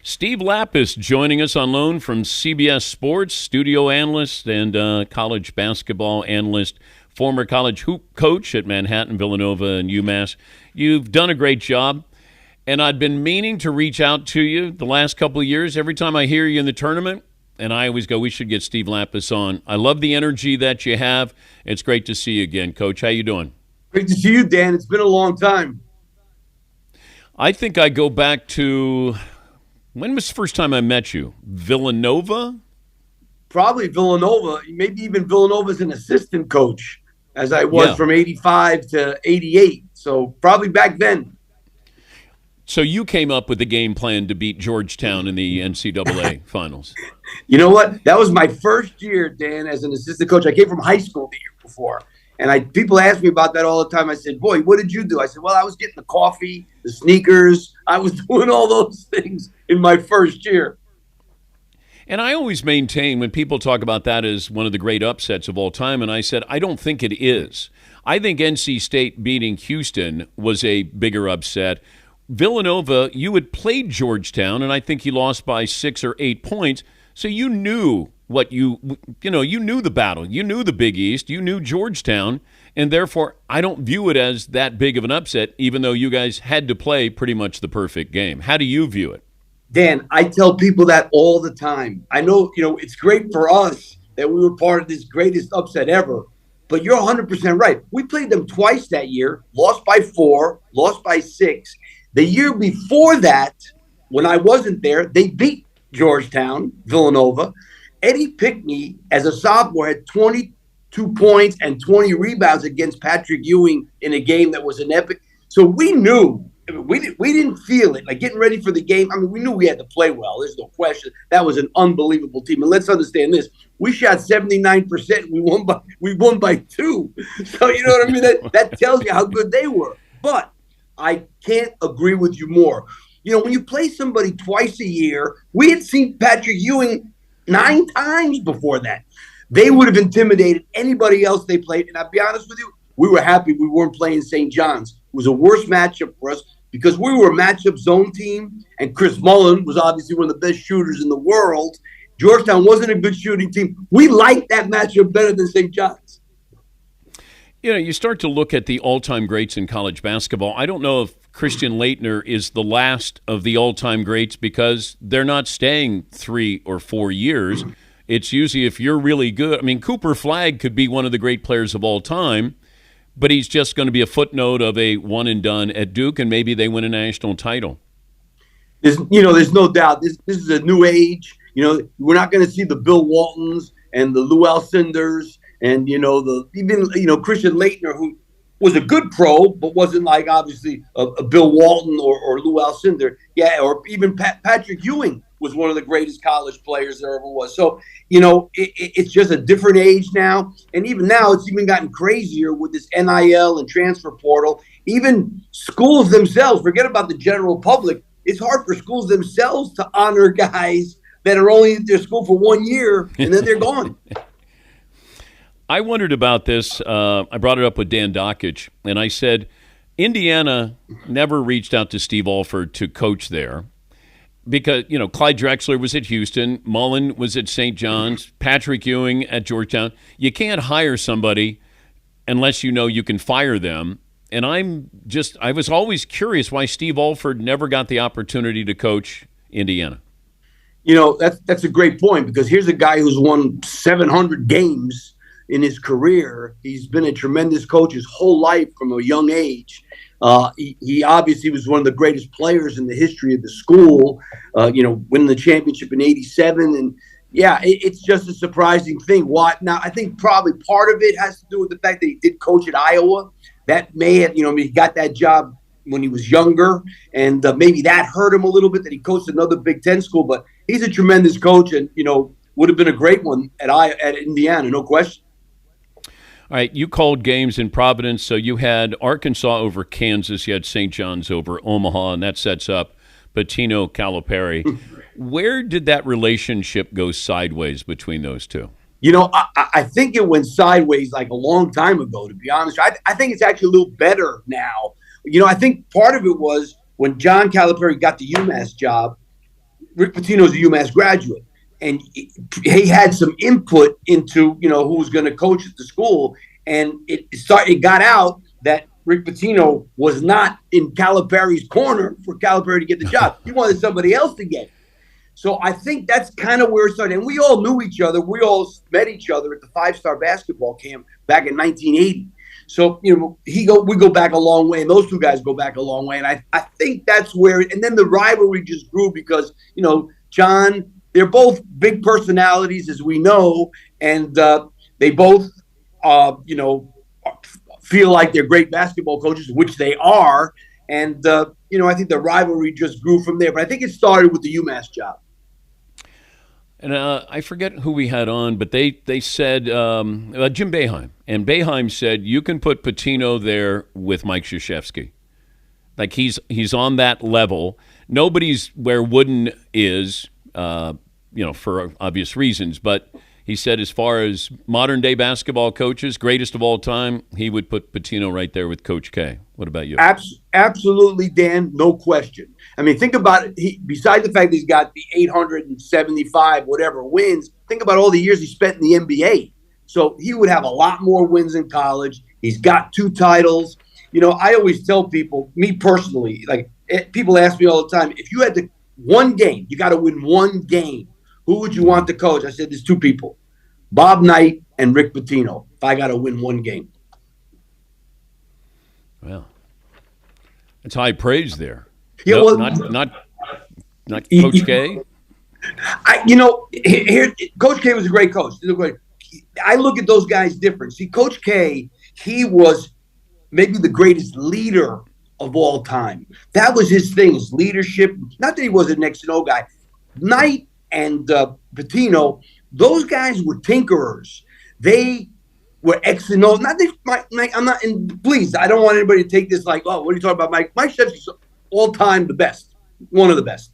Steve Lappas joining us on loan from CBS Sports, studio analyst and college basketball analyst, former college hoop coach at Manhattan, Villanova, and UMass. You've done a great job, and I'd been meaning to reach out to you the last couple of years. Every time I hear you in the tournament, and I always go, we should get Steve Lappas on. I love the energy that you have. It's great to see you again, Coach. How you doing? Great to see you, Dan. It's been a long time. I think I go back to, when was the first time I met you? Villanova? Probably Villanova, maybe even Villanova as an assistant coach, as I was from 85 to 88. So probably back then. So you came up with a game plan to beat Georgetown in the NCAA finals. You know what? That was my first year, Dan, as an assistant coach. I came from high school the year before. And people ask me about that all the time. I said, boy, what did you do? I said, well, I was getting the coffee, the sneakers. I was doing all those things in my first year. And I always maintain when people talk about that as one of the great upsets of all time, and I said, I don't think it is. I think NC State beating Houston was a bigger upset. Villanova, you had played Georgetown, and I think you lost by 6 or 8 points. So you knew you knew the battle. You knew the Big East. You knew Georgetown. And therefore, I don't view it as that big of an upset, even though you guys had to play pretty much the perfect game. How do you view it? Dan, I tell people that all the time. I know, it's great for us that we were part of this greatest upset ever. But you're 100% right. We played them twice that year, lost by 4, lost by 6. The year before that, when I wasn't there, they beat Georgetown, Villanova. Eddie Pickney, as a sophomore, had 22 points and 20 rebounds against Patrick Ewing in a game that was an epic. So we knew, we didn't feel it. Like getting ready for the game, we knew we had to play well. There's no question. That was an unbelievable team. And let's understand this. We shot 79%. We won by 2. So you know what I mean? That tells you how good they were. But I can't agree with you more. When you play somebody twice a year, we had seen Patrick Ewing 9 times before that. They would have intimidated anybody else they played. And I'll be honest with you, we were happy we weren't playing St. John's. It was a worse matchup for us because we were a matchup zone team, and Chris Mullen was obviously one of the best shooters in the world. Georgetown wasn't a good shooting team. We liked that matchup better than St. John's. You start to look at the all-time greats in college basketball. I don't know if Christian Laettner is the last of the all-time greats because they're not staying 3 or 4 years. It's usually if you're really good. Cooper Flagg could be one of the great players of all time, but he's just going to be a footnote of a one-and-done at Duke, and maybe they win a national title. There's no doubt. This is a new age. We're not going to see the Bill Waltons and the Lou Alcindors and, Christian Laettner, who was a good pro, but wasn't like obviously a Bill Walton or Lou Alcindor. Yeah, or even Patrick Ewing was one of the greatest college players there ever was. So, it's just a different age now. And even now, it's even gotten crazier with this NIL and transfer portal. Even schools themselves, forget about the general public, it's hard for schools themselves to honor guys that are only at their school for 1 year and then they're gone. I wondered about this. I brought it up with Dan Dockich, and I said, Indiana never reached out to Steve Alford to coach there because, Clyde Drexler was at Houston, Mullen was at St. John's, Patrick Ewing at Georgetown. You can't hire somebody unless you can fire them. And I was always curious why Steve Alford never got the opportunity to coach Indiana. That's a great point because here's a guy who's won 700 games in his career. He's been a tremendous coach his whole life from a young age. He obviously was one of the greatest players in the history of the school, winning the championship in 87. And yeah, it's just a surprising thing. Now, I think probably part of it has to do with the fact that he did coach at Iowa. That may have, he got that job when he was younger, and maybe that hurt him a little bit that he coached another Big Ten school. But he's a tremendous coach and, would have been a great one at Indiana, no question. All right, you called games in Providence, so you had Arkansas over Kansas, you had St. John's over Omaha, and that sets up Pitino-Calipari. Where did that relationship go sideways between those two? I think it went sideways like a long time ago, to be honest. I think it's actually a little better now. I think part of it was when John Calipari got the UMass job, Rick Pitino's a UMass graduate, and he had some input into who was going to coach at the school, and it got out that Rick Pitino was not in Calipari's corner for Calipari to get the job. He wanted somebody else to get it. So I think that's kind of where it started. And we all knew each other. We all met each other at the 5-star basketball camp back in 1980. So, we go back a long way, and those two guys go back a long way. And I think that's where, and then the rivalry just grew because, John, they're both big personalities, as we know, and they both, feel like they're great basketball coaches, which they are. And, I think the rivalry just grew from there. But I think it started with the UMass job. And I forget who we had on, but they said Jim Boeheim. And Boeheim said, you can put Pitino there with Mike Krzyzewski. Like he's on that level. Nobody's where Wooden is, for obvious reasons. But he said as far as modern-day basketball coaches, greatest of all time, he would put Pitino right there with Coach K. What about you? Absolutely, Dan, no question. I mean, think about it. Besides the fact that he's got the 875 whatever wins, think about all the years he spent in the NBA. So he would have a lot more wins in college. He's got 2 titles. I always tell people, me personally, like people ask me all the time, if you had to one game, you got to win one game, who would you want to coach? I said, there's 2 people, Bob Knight and Rick Pitino, if I got to win one game. Well, it's high praise there. Yeah, no, well, not Coach K. Here, Coach K was a great coach. I look at those guys different. See, Coach K, he was maybe the greatest leader of all time. That was his thing, his leadership. Not that he was a next to no guy. Knight and Pitino, those guys were tinkerers. They were X and O. Not that I'm not. And please, I don't want anybody to take this like, oh, what are you talking about, Mike? Mike Krzyzewski's all time the best, one of the best.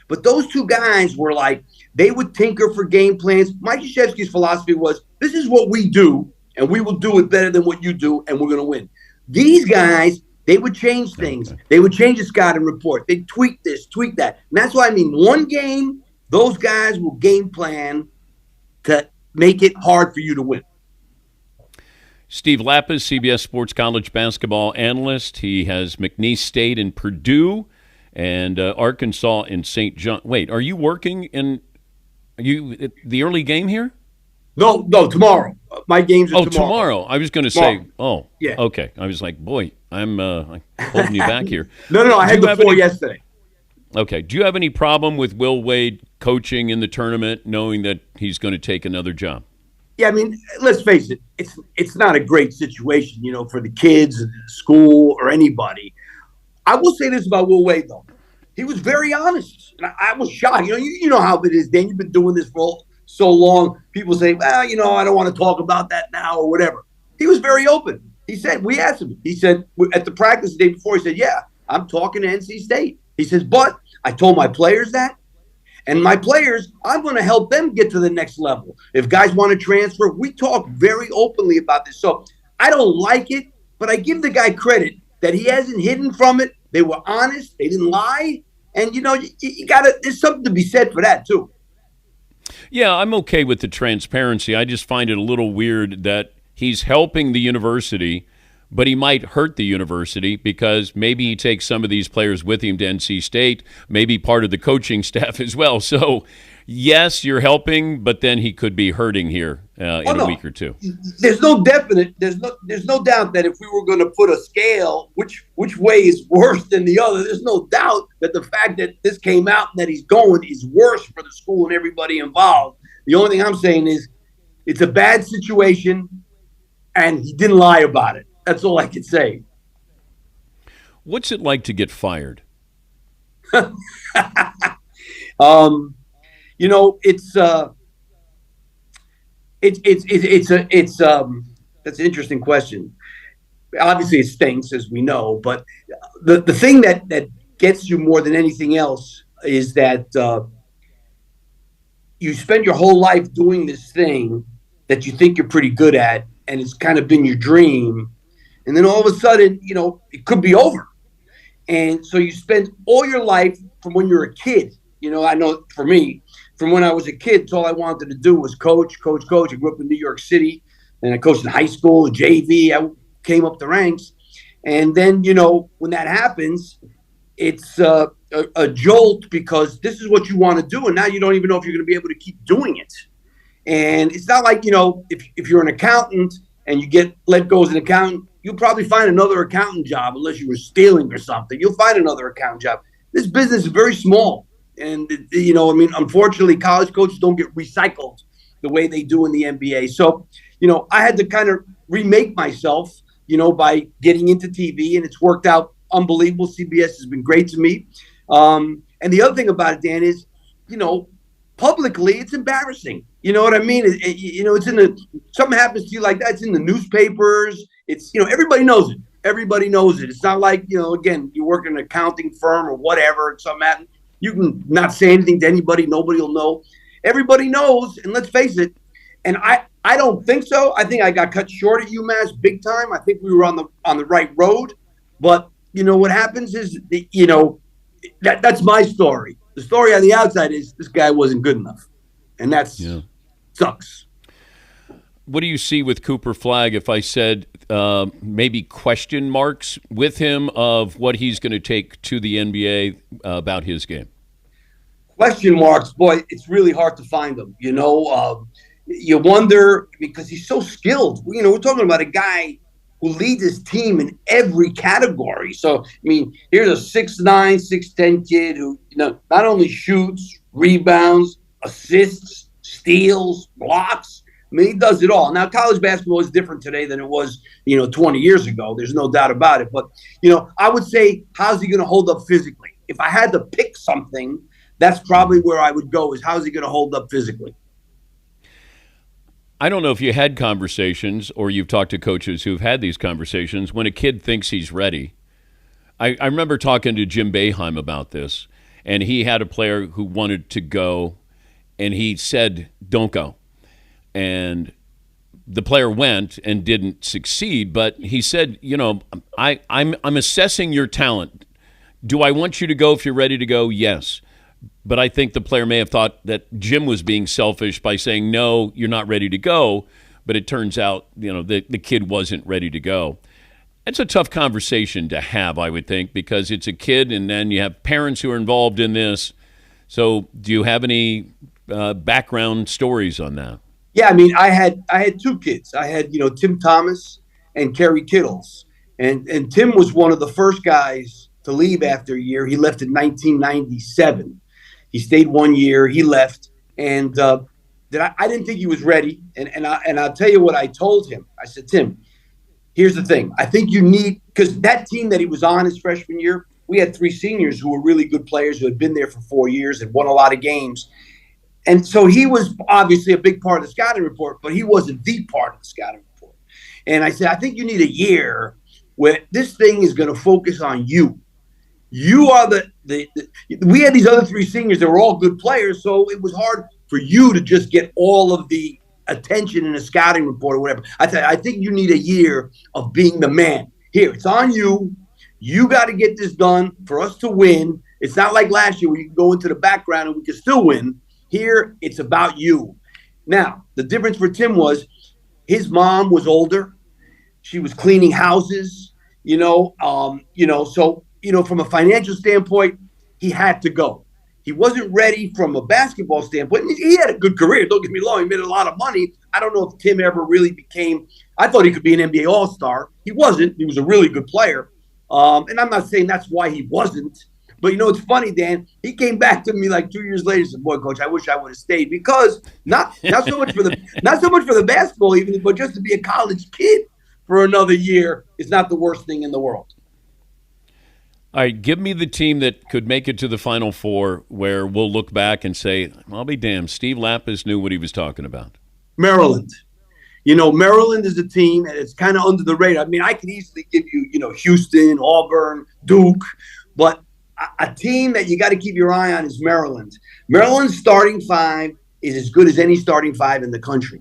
But those 2 guys were like, they would tinker for game plans. Mike Krzyzewski's philosophy was, this is what we do, and we will do it better than what you do, and we're going to win. These guys, they would change things. They would change the scouting report. They'd tweak this, tweak that. And that's why I mean, one game, those guys will game plan to make it hard for you to win. Steve Lappas, CBS Sports College basketball analyst. He has McNeese State and Purdue and Arkansas and St. John. Wait, are you working in the early game here? No, tomorrow. My games are tomorrow. Tomorrow. I was going to say, yeah. Okay. I was like, boy, I'm holding you back here. No, I had the 4 yesterday. Okay. Do you have any problem with Will Wade coaching in the tournament, knowing that he's going to take another job? Yeah, I mean, let's face it. It's not a great situation, for the kids, school, or anybody. I will say this about Will Wade, though. He was very honest. And I was shocked. You know how it is, Dan. You've been doing this for so long. People say, well, I don't want to talk about that now or whatever. He was very open. He said, we asked him. He said, at the practice the day before, he said, yeah, I'm talking to NC State. He says, but I told my players that. And my players, I'm going to help them get to the next level. If guys want to transfer, we talk very openly about this. So I don't like it, but I give the guy credit that he hasn't hidden from it. They were honest. They didn't lie. And, you got to – there's something to be said for that, too. Yeah, I'm okay with the transparency. I just find it a little weird that he's helping the university, but he might hurt the university because maybe he takes some of these players with him to NC State, maybe part of the coaching staff as well. So, yes, you're helping, but then he could be hurting here in a week or two. There's no doubt that if we were going to put a scale, which way is worse than the other, there's no doubt that the fact that this came out and that he's going is worse for the school and everybody involved. The only thing I'm saying is it's a bad situation, and he didn't lie about it. That's all I can say. What's it like to get fired? It's that's an interesting question. Obviously, it stinks, as we know, but the thing that gets you more than anything else is that you spend your whole life doing this thing that you think you're pretty good at, and it's kind of been your dream. And then all of a sudden, it could be over. And so you spend all your life from when you're a kid, I know for me, from when I was a kid, it's all I wanted to do was coach, coach, coach. I grew up in New York City, and I coached in high school, JV. I came up the ranks. And then, when that happens, it's a jolt because this is what you want to do. And now you don't even know if you're going to be able to keep doing it. And it's not like, if you're an accountant and you get let go as an accountant, you'll probably find another accountant job unless you were stealing or something. You'll find another accountant job. This business is very small. And, unfortunately, college coaches don't get recycled the way they do in the NBA. So, I had to kind of remake myself, by getting into TV, and it's worked out unbelievable. CBS has been great to me. And the other thing about it, Dan, is, publicly, it's embarrassing. You know what I mean? It's something happens to you like that. It's in the newspapers. It's, everybody knows it. Everybody knows it. It's not like, again, you work in an accounting firm or whatever, and something happens. You can not say anything to anybody. Nobody will know. Everybody knows. And let's face it. And I don't think so. I think I got cut short at UMass big time. I think we were on the right road. But, what happens is, that's my story. The story on the outside is this guy wasn't good enough. And that's sucks. What do you see with Cooper Flagg if I said maybe question marks with him of what he's going to take to the NBA about his game? Question marks, boy, it's really hard to find them. You wonder because he's so skilled. We're talking about a guy who leads his team in every category. So, here's a 6'9", 6'10" kid who, not only shoots, rebounds, assists, steals, blocks. He does it all. Now, college basketball is different today than it was, 20 years ago. There's no doubt about it. But, I would say, how's he going to hold up physically? If I had to pick something, that's probably where I would go is how's he going to hold up physically? I don't know if you had conversations or you've talked to coaches who've had these conversations when a kid thinks he's ready. I remember talking to Jim Boeheim about this, and he had a player who wanted to go, and he said, don't go. And the player went and didn't succeed, but he said, I'm assessing your talent. Do I want you to go if you're ready to go? Yes. But I think the player may have thought that Jim was being selfish by saying, no, you're not ready to go. But it turns out, the kid wasn't ready to go. It's a tough conversation to have, I would think, because it's a kid and then you have parents who are involved in this. So do you have any background stories on that? Yeah, I had two kids. I had, Tim Thomas and Kerry Kittles. And Tim was one of the first guys to leave after a year. He left in 1997. He stayed 1 year. He left. And I didn't think he was ready. And I'll tell you what I told him. I said, Tim, here's the thing. I think you need – because that team that he was on his freshman year, we had three seniors who were really good players who had been there for 4 years and won a lot of games. And so he was obviously a big part of the scouting report, but he wasn't the part of the scouting report. And I said, I think you need a year where this thing is going to focus on you. You are we had these other three seniors that were all good players, so it was hard for you to just get all of the attention in a scouting report or whatever. I said, I think you need a year of being the man. Here, it's on you. You got to get this done for us to win. It's not like last year where you can go into the background and we can still win. Here, it's about you. Now, the difference for Tim was his mom was older. She was cleaning houses, so, from a financial standpoint, he had to go. He wasn't ready from a basketball standpoint. He had a good career. Don't get me wrong. He made a lot of money. I don't know if Tim ever really became – I thought he could be an NBA All-Star. He wasn't. He was a really good player. And I'm not saying that's why he wasn't. But, it's funny, Dan. He came back to me like 2 years later and said, boy, Coach, I wish I would have stayed. Because not so much for the basketball even, but just to be a college kid for another year is not the worst thing in the world. All right, give me the team that could make it to the Final Four where we'll look back and say, I'll be damned, Steve Lappas knew what he was talking about. Maryland. Maryland is a team, and it's kind of under the radar. I could easily give you, Houston, Auburn, Duke, but a team that you got to keep your eye on is Maryland. Maryland's starting five is as good as any starting five in the country.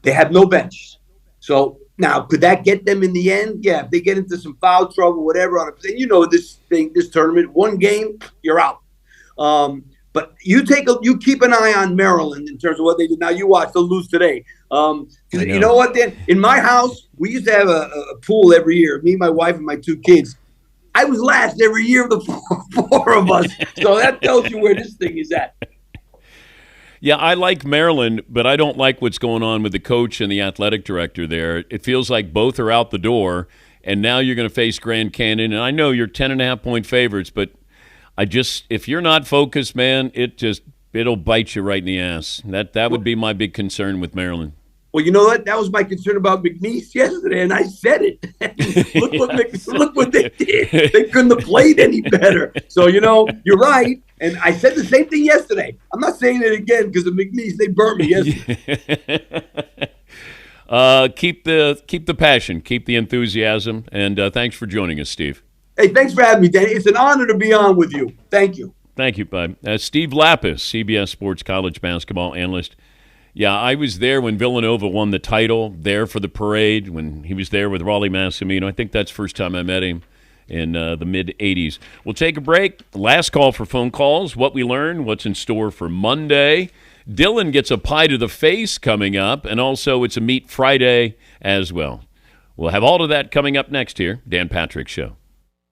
They have no bench. So now, could that get them in the end? Yeah, if they get into some foul trouble, whatever. This tournament, one game, you're out. But you keep an eye on Maryland in terms of what they do. Now you watch, they'll lose today. You know what, Dan? In my house, we used to have a pool every year. Me, my wife, and my 2 kids. I was last every year of the four of us. So that tells you where this thing is at. Yeah, I like Maryland, but I don't like what's going on with the coach and the athletic director there. It feels like both are out the door, and now you're going to face Grand Canyon. And I know you're 10.5-point favorites, but if you're not focused, man, it'll bite you right in the ass. That would be my big concern with Maryland. Well, you know what? That was my concern about McNeese yesterday, and I said it. Look what they did. They couldn't have played any better. So, you're right. And I said the same thing yesterday. I'm not saying it again because of McNeese. They burnt me yesterday. Keep the passion, keep the enthusiasm, and thanks for joining us, Steve. Hey, thanks for having me, Danny. It's an honor to be on with you. Thank you. Thank you, bud. Steve Lappas, CBS Sports college basketball analyst. Yeah, I was there when Villanova won the title, there for the parade, when he was there with Raleigh Massimino. I think that's the first time I met him in the mid-'80s. We'll take a break. Last call for phone calls, what we learned, what's in store for Monday. Dylan gets a pie to the face coming up, and also it's a Meat Friday as well. We'll have all of that coming up next here. Dan Patrick Show.